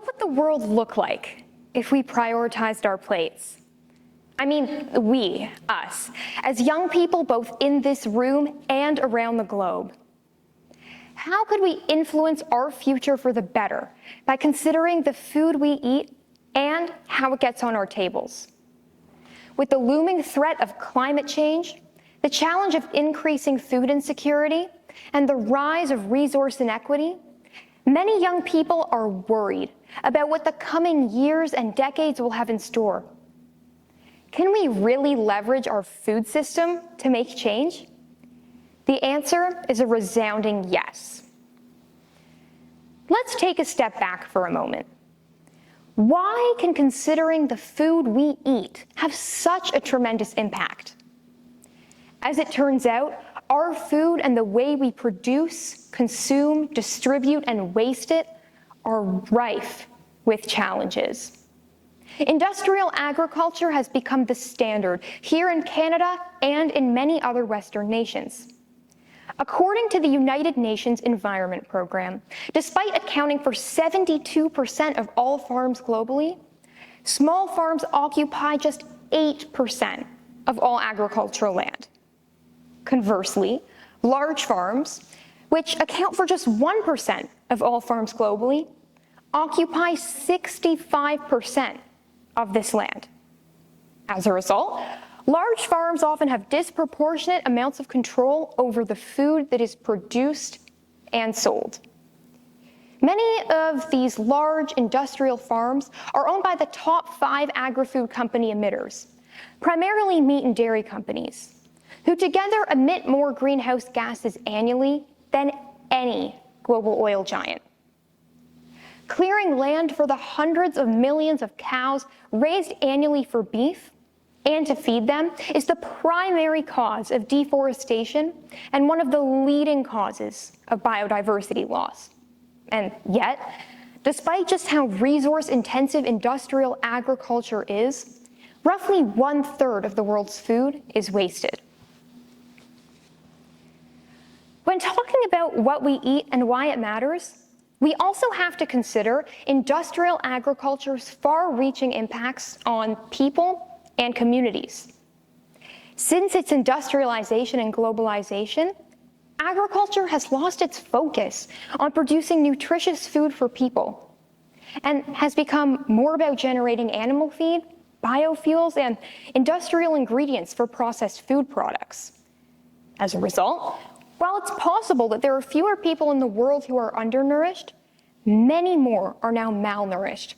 would the world look like if we prioritized our plates? I mean, we, us, as young people both in this room and around the globe. How could we influence our future for the better by considering the food we eat and how it gets on our tables? With the looming threat of climate change, the challenge of increasing food insecurity, and the rise of resource inequity, many young people are worried about what the coming years and decades will have in store. Can we really leverage our food system to make change? The answer is a resounding yes. Let's take a step back for a moment. Why can considering the food we eat have such a tremendous impact? As it turns out, our food and the way we produce, consume, distribute, and waste it are rife with challenges. Industrial agriculture has become the standard here in Canada and in many other Western nations. According to the United Nations Environment Program, despite accounting for 72% of all farms globally, small farms occupy just 8% of all agricultural land. Conversely, large farms, which account for just 1% of all farms globally, occupy 65% of this land. As a result, large farms often have disproportionate amounts of control over the food that is produced and sold. Many of these large industrial farms are owned by the top 5 agri-food company emitters, primarily meat and dairy companies, who together emit more greenhouse gases annually than any global oil giant. Clearing land for the hundreds of millions of cows raised annually for beef and to feed them is the primary cause of deforestation and one of the leading causes of biodiversity loss. And yet, despite just how resource-intensive industrial agriculture is, roughly 1/3 of the world's food is wasted. When talking about what we eat and why it matters, we also have to consider industrial agriculture's far-reaching impacts on people and communities. Since its industrialization and globalization, agriculture has lost its focus on producing nutritious food for people and has become more about generating animal feed, biofuels, and industrial ingredients for processed food products. As a result, while it's possible that there are fewer people in the world who are undernourished, many more are now malnourished.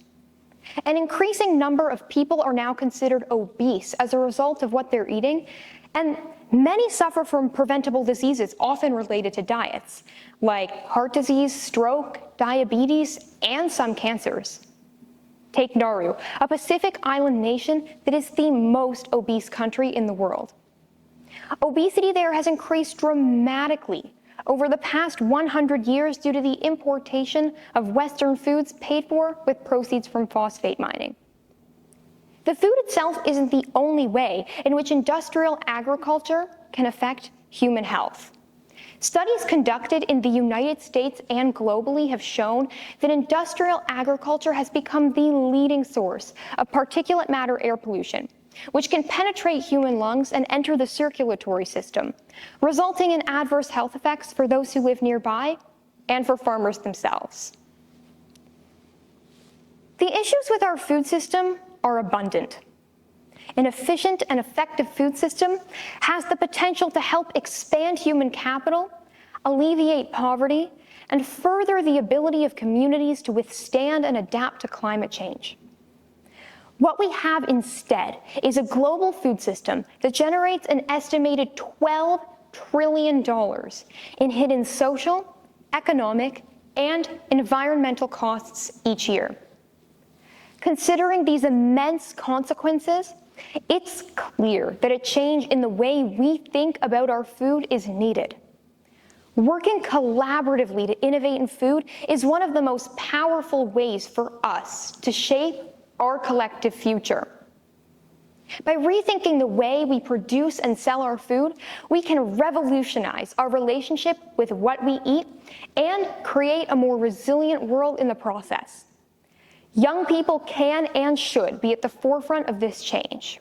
An increasing number of people are now considered obese as a result of what they're eating, and many suffer from preventable diseases often related to diets, like heart disease, stroke, diabetes, and some cancers. Take Nauru, a Pacific island nation that is the most obese country in the world. Obesity there has increased dramatically over the past 100 years due to the importation of Western foods paid for with proceeds from phosphate mining. The food itself isn't the only way in which industrial agriculture can affect human health. Studies conducted in the United States and globally have shown that industrial agriculture has become the leading source of particulate matter air pollution, which can penetrate human lungs and enter the circulatory system, resulting in adverse health effects for those who live nearby and for farmers themselves. The issues with our food system are abundant. An efficient and effective food system has the potential to help expand human capital, alleviate poverty, and further the ability of communities to withstand and adapt to climate change. What we have instead is a global food system that generates an estimated $12 trillion in hidden social, economic, and environmental costs each year. Considering these immense consequences, it's clear that a change in the way we think about our food is needed. Working collaboratively to innovate in food is one of the most powerful ways for us to shape our collective future. By rethinking the way we produce and sell our food, we can revolutionize our relationship with what we eat and create a more resilient world in the process. Young people can and should be at the forefront of this change.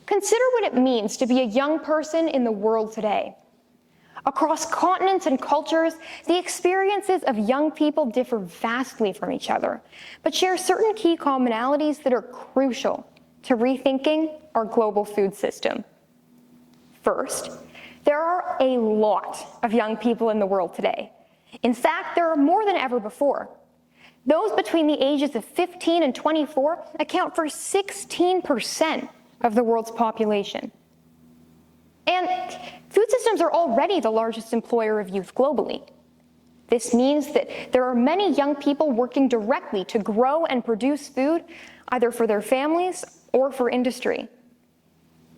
Consider what it means to be a young person in the world today. Across continents and cultures, the experiences of young people differ vastly from each other, but share certain key commonalities that are crucial to rethinking our global food system. First, there are a lot of young people in the world today. In fact, there are more than ever before. Those between the ages of 15 and 24 account for 16% of the world's population. And food systems are already the largest employer of youth globally. This means that there are many young people working directly to grow and produce food, either for their families or for industry.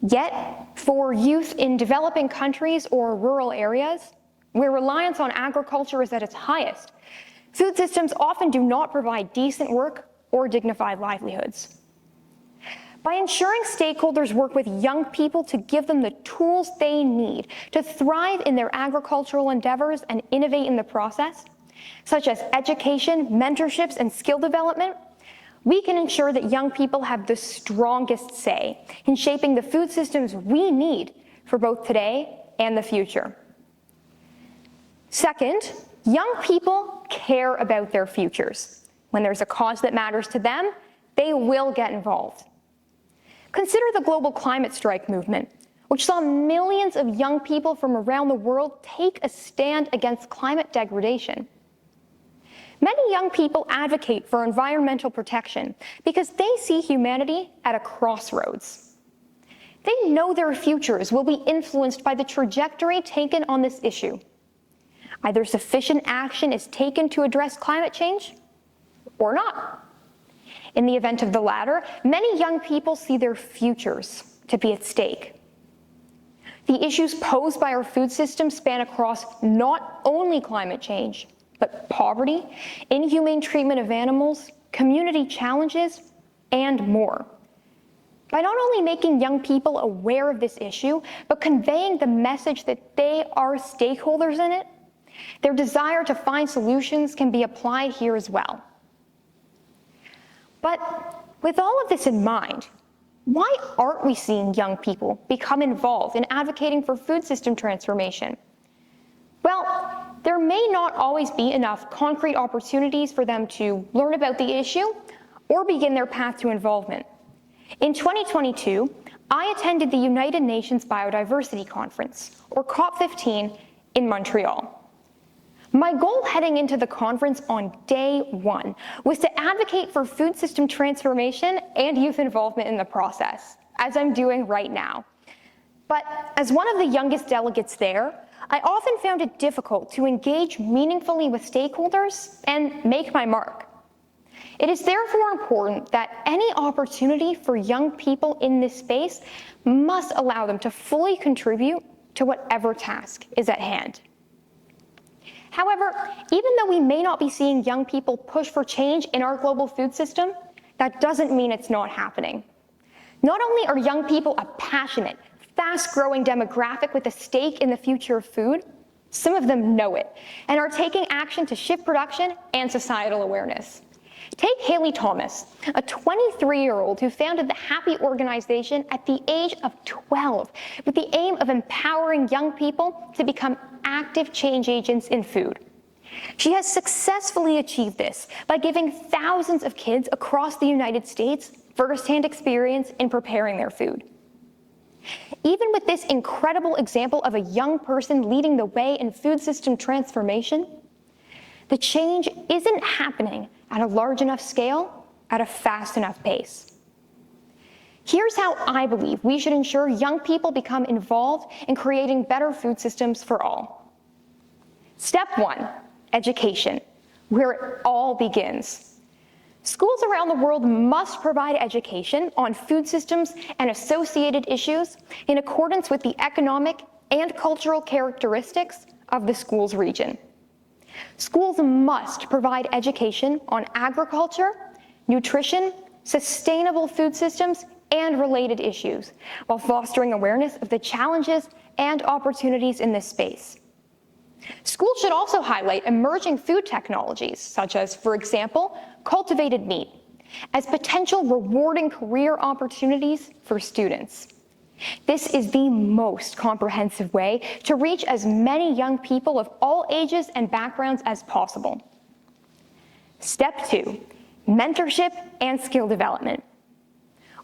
Yet, for youth in developing countries or rural areas, where reliance on agriculture is at its highest, food systems often do not provide decent work or dignified livelihoods. By ensuring stakeholders work with young people to give them the tools they need to thrive in their agricultural endeavors and innovate in the process, such as education, mentorships, and skill development, we can ensure that young people have the strongest say in shaping the food systems we need for both today and the future. Second, young people care about their futures. When there's a cause that matters to them, they will get involved. Consider the global climate strike movement, which saw millions of young people from around the world take a stand against climate degradation. Many young people advocate for environmental protection because they see humanity at a crossroads. They know their futures will be influenced by the trajectory taken on this issue. Either sufficient action is taken to address climate change or not. In the event of the latter, many young people see their futures to be at stake. The issues posed by our food system span across not only climate change, but poverty, inhumane treatment of animals, community challenges, and more. By not only making young people aware of this issue, but conveying the message that they are stakeholders in it, their desire to find solutions can be applied here as well. But with all of this in mind, why aren't we seeing young people become involved in advocating for food system transformation? Well, there may not always be enough concrete opportunities for them to learn about the issue or begin their path to involvement. In 2022, I attended the United Nations Biodiversity Conference, or COP15, in Montreal. My goal heading into the conference on day one was to advocate for food system transformation and youth involvement in the process, as I'm doing right now. But as one of the youngest delegates there, I often found it difficult to engage meaningfully with stakeholders and make my mark. It is therefore important that any opportunity for young people in this space must allow them to fully contribute to whatever task is at hand. However, even though we may not be seeing young people push for change in our global food system, that doesn't mean it's not happening. Not only are young people a passionate, fast-growing demographic with a stake in the future of food, some of them know it and are taking action to shift production and societal awareness. Take Haley Thomas, a 23-year-old who founded the Happy organization at the age of 12 with the aim of empowering young people to become active change agents in food. She has successfully achieved this by giving thousands of kids across the United States firsthand experience in preparing their food. Even with this incredible example of a young person leading the way in food system transformation, the change isn't happening at a large enough scale, at a fast enough pace. Here's how I believe we should ensure young people become involved in creating better food systems for all. Step 1, education, where it all begins. Schools around the world must provide education on food systems and associated issues in accordance with the economic and cultural characteristics of the school's region. Schools must provide education on agriculture, nutrition, sustainable food systems, and related issues, while fostering awareness of the challenges and opportunities in this space. Schools should also highlight emerging food technologies, such as, for example, cultivated meat as potential rewarding career opportunities for students. This is the most comprehensive way to reach as many young people of all ages and backgrounds as possible. Step 2, mentorship and skill development.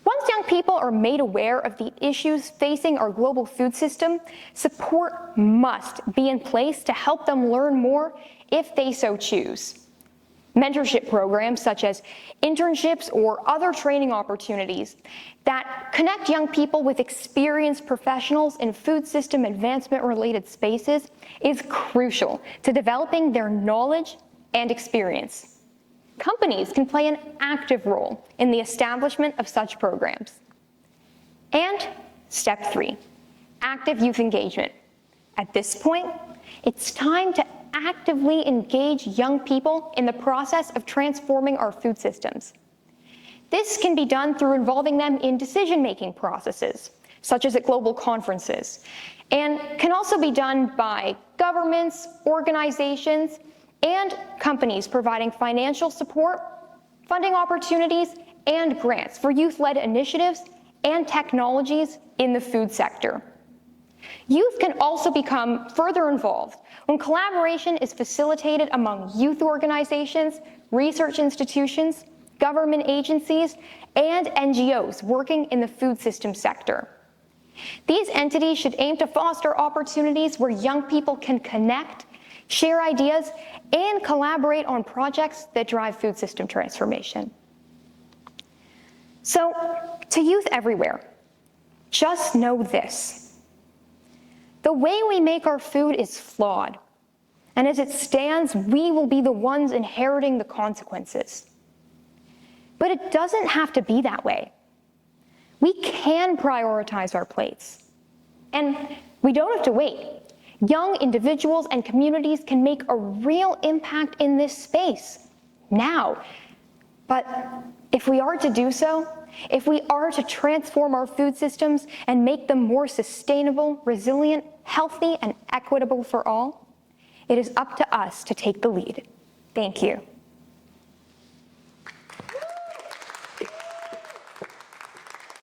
Once young people are made aware of the issues facing our global food system, support must be in place to help them learn more if they so choose. Mentorship programs such as internships or other training opportunities that connect young people with experienced professionals in food system advancement-related spaces is crucial to developing their knowledge and experience. Companies can play an active role in the establishment of such programs. And step 3, active youth engagement. At this point, it's time to actively engage young people in the process of transforming our food systems. This can be done through involving them in decision-making processes, such as at global conferences, and can also be done by governments, organizations, and companies providing financial support, funding opportunities, and grants for youth-led initiatives and technologies in the food sector. Youth can also become further involved when collaboration is facilitated among youth organizations, research institutions, government agencies, and NGOs working in the food system sector. These entities should aim to foster opportunities where young people can connect, share ideas, and collaborate on projects that drive food system transformation. So, to youth everywhere, just know this. The way we make our food is flawed, and as it stands, we will be the ones inheriting the consequences. But it doesn't have to be that way. We can prioritize our plates, and we don't have to wait. Young individuals and communities can make a real impact in this space now. But if we are to do so, if we are to transform our food systems and make them more sustainable, resilient, healthy, and equitable for all, it is up to us to take the lead. Thank you.